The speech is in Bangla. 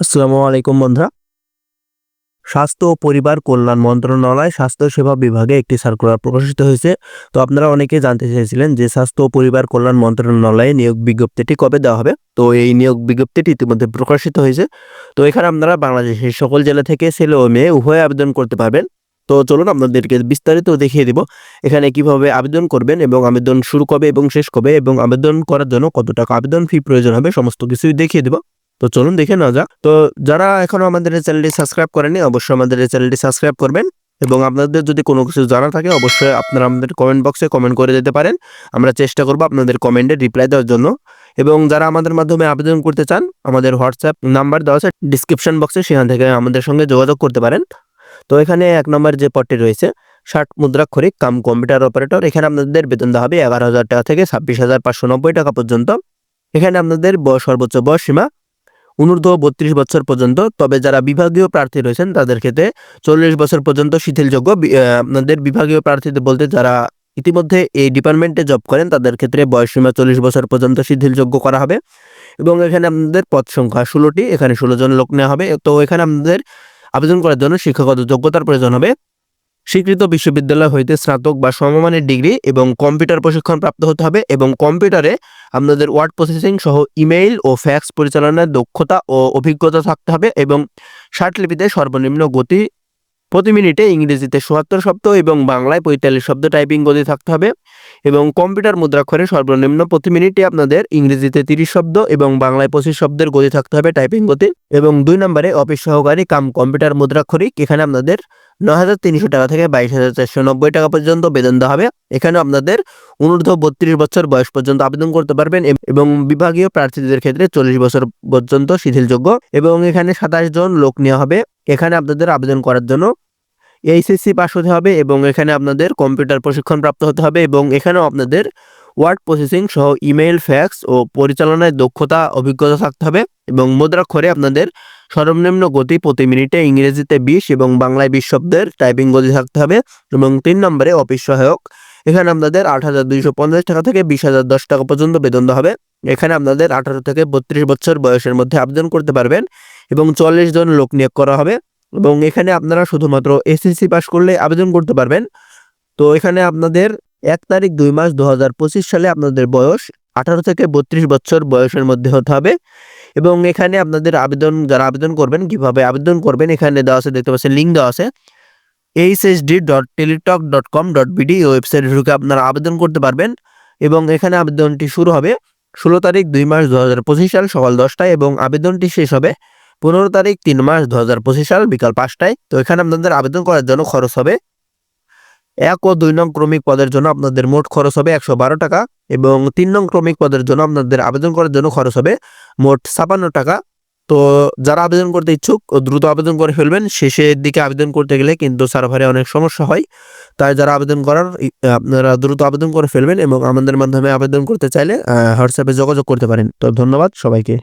আসসালামু আলাইকুম বন্ধুরা। স্বাস্থ্য ও পরিবার কল্যাণ মন্ত্রণালয় স্বাস্থ্য সেবা বিভাগে একটি সার্কুলার প্রকাশিত হয়েছে। তো আপনারা অনেকেই জানতে চেয়েছিলেন যে স্বাস্থ্য ও পরিবার কল্যাণ মন্ত্রণালয়ে নিয়োগ বিজ্ঞপ্তিটি কবে দেওয়া হবে। তো এই নিয়োগ বিজ্ঞপ্তিটি ইতিমধ্যে প্রকাশিত হয়েছে। তো এখানে আপনারা বাংলাদেশের সকল জেলা থেকে ছেলে ও মেয়ে উভয়ে আবেদন করতে পারবেন। তো চলুন আপনাদেরকে বিস্তারিত দেখিয়ে দিব এখানে কিভাবে আবেদন করবেন এবং আবেদন শুরু কবে এবং শেষ কবে এবং আবেদন করার জন্য কত টাকা আবেদন ফি প্রয়োজন হবে সমস্ত কিছুই দেখিয়ে দিব। তো চলুন দেখে নেওয়া যাক। তো যারা এখনো আমাদের এই চ্যানেলটি সাবস্ক্রাইব করেননি অবশ্যই আমাদের এই চ্যানেলটি সাবস্ক্রাইব করবেন এবং আপনাদের যদি কোনো কিছু জানা থাকে অবশ্যই আপনারা আমাদের কমেন্ট বক্সে কমেন্ট করে দিতে পারেন। আমরা চেষ্টা করব আপনাদের কমেন্টে রিপ্লাই দেওয়ার জন্য। এবং যারা আমাদের মাধ্যমে আবেদন করতে চান আমাদের হোয়াটসঅ্যাপ নাম্বার দেওয়া আছে ডিসক্রিপশন বক্সে, সেখান থেকে আমাদের সঙ্গে যোগাযোগ করতে পারেন। তো এখানে ১ নম্বর যে পদটি রয়েছে ৬০ মুদ্রাক্ষরিক কাম কম্পিউটার অপারেটর, এখানে আপনাদের বেতন দেওয়া হবে ১১,০০০ টাকা থেকে ২৬,৫৯০ টাকা পর্যন্ত। এখানে আপনাদের সর্বোচ্চ বয়স সীমা অনূর্ধ্ব ৩২ বছর পর্যন্ত। তবে যারা বিভাগীয় প্রার্থী রয়েছেন তাদের ক্ষেত্রে ৪০ বছর পর্যন্ত শিথিলযোগ্য। আপনাদের বিভাগীয় প্রার্থীদের বলতে যারা ইতিমধ্যে এই ডিপার্টমেন্টে জব করেন তাদের ক্ষেত্রে বয়সসীমা ৪০ বছর পর্যন্ত শিথিলযোগ্য করা হবে। এবং এখানে আপনাদের পদ সংখ্যা ১৬টি, এখানে ১৬ জন লোক নেওয়া হবে। তো এখানে আপনাদের আবেদন করার জন্য শিক্ষাগত যোগ্যতার প্রয়োজন হবে স্বীকৃত বিশ্ববিদ্যালয় হইতে স্নাতক বা সমমানের ডিগ্রি এবং কম্পিউটার প্রশিক্ষণ প্রাপ্ত হতে হবে এবং কম্পিউটারে আপনাদের ওয়ার্ড প্রসেসিং সহ ইমেইল ও ফ্যাক্স পরিচালনার দক্ষতা ও অভিজ্ঞতা থাকতে হবে এবং লিপিতে সর্বনিম্ন গতি প্রতি মিনিটে ইংরেজিতে ৭৭ শব্দ এবং বাংলায় ৪৫ শব্দ টাইপিং গতি থাকতে হবে এবং কম্পিউটার মুদ্রাক্ষরে সর্বনিম্ন প্রতি মিনিটে আপনাদের ইংরেজিতে ৩০ শব্দ এবং বাংলায় ২৫ শব্দের গতি থাকতে হবে টাইপিং গতি। এবং ২ নম্বরে অফিস সহকারী কাম কম্পিউটার মুদ্রাক্ষরিক, এখানে আপনাদের ৯,৩০০ টাকা থেকে ২২,৪৯০ টাকা পর্যন্ত বেতন দেওয়া হবে। এখানে আপনাদের অনূর্ধ্ব ৩২ বছর বয়স পর্যন্ত আবেদন করতে পারবেন এবং বিভাগীয় প্রার্থীদের ক্ষেত্রে ৪০ বছর পর্যন্ত শিথিলযোগ্য। এবং এখানে ২৭ জন লোক নেওয়া হবে। এখানে আপনাদের আবেদন করার জন্য এইচএসসি পাস হতে হবে এবং এখানে আপনাদের কম্পিউটার প্রশিক্ষণ প্রাপ্ত হতে হবে এবং এখানেও আপনাদের ওয়ার্ড প্রসেসিং সহ ইমেইল ফ্যাক্স ও পরিচালনায় দক্ষতা অভিজ্ঞতা থাকতে হবে এবং মুদ্রাক্ষরে আপনাদের সর্বনিম্ন গতি প্রতি মিনিটে ইংরেজিতে ২০ এবং বাংলায় ২০ শব্দের টাইপিং গতি থাকতে হবে। এবং ৩ নম্বরে অফিস সহায়ক, এখানে আপনাদের ৮,২৫০ টাকা থেকে ২০,০১০ টাকা পর্যন্ত বেতন দেওয়া হবে। এখানে আপনাদের ১৮ থেকে ৩২ বছর বয়সের মধ্যে আবেদন করতে পারবেন এবং ৪০ জন লোক নিয়োগ করা হবে এবং এখানে আপনারা শুধুমাত্র এসএসসি পাস করলে আবেদন করতে পারবেন। তো এখানে আপনাদের ১ তারিখ ২ মাস ২০২৫ সালে আপনাদের বয়স ১৮ থেকে ৩২ বছর বয়সের মধ্যে হতে হবে। এবং এখানে আপনাদের যারা আবেদন করবেন কিভাবে আবেদন করবেন এখানে দেওয়া আছে, দেখতে পাচ্ছেন লিঙ্ক দেওয়া আছে hsd.teletalk.com.bd, এই ওয়েবসাইটে ঢুকে আপনারা আবেদন করতে পারবেন। এবং এখানে আবেদনটি শুরু হবে ১৬ তারিখ ২ মাস ২০২৫ সাল সকাল ১০টায় এবং আবেদনটি শেষ হবে ১৫ তারিখ ৩ মাস ২০২৫ সাল বিকাল ৫টায়। তো এখানে আপনাদের আবেদন করার জন্য খরচ হবে ১ ও ২ নং ক্রমিক পদের জন্য আপনাদের মোট খরচ হবে ১১২ টাকা এবং ৩ নং ক্রমিক পদের জন্য আপনাদের আবেদন করার জন্য খরচ হবে মোট ৫৬ টাকা। তো যারা আবেদন করতে ইচ্ছুক দ্রুত আবেদন করে ফেলবেন, শেষের দিকে আবেদন করতে গেলে কিন্তু সার্ভারে অনেক সমস্যা হয়। তাই যারা আবেদন করার আপনারা দ্রুত আবেদন করে ফেলবেন এবং আমাদের মাধ্যমে আবেদন করতে চাইলে হোয়াটসঅ্যাপে যোগাযোগ করতে পারেন। তো ধন্যবাদ সবাইকে।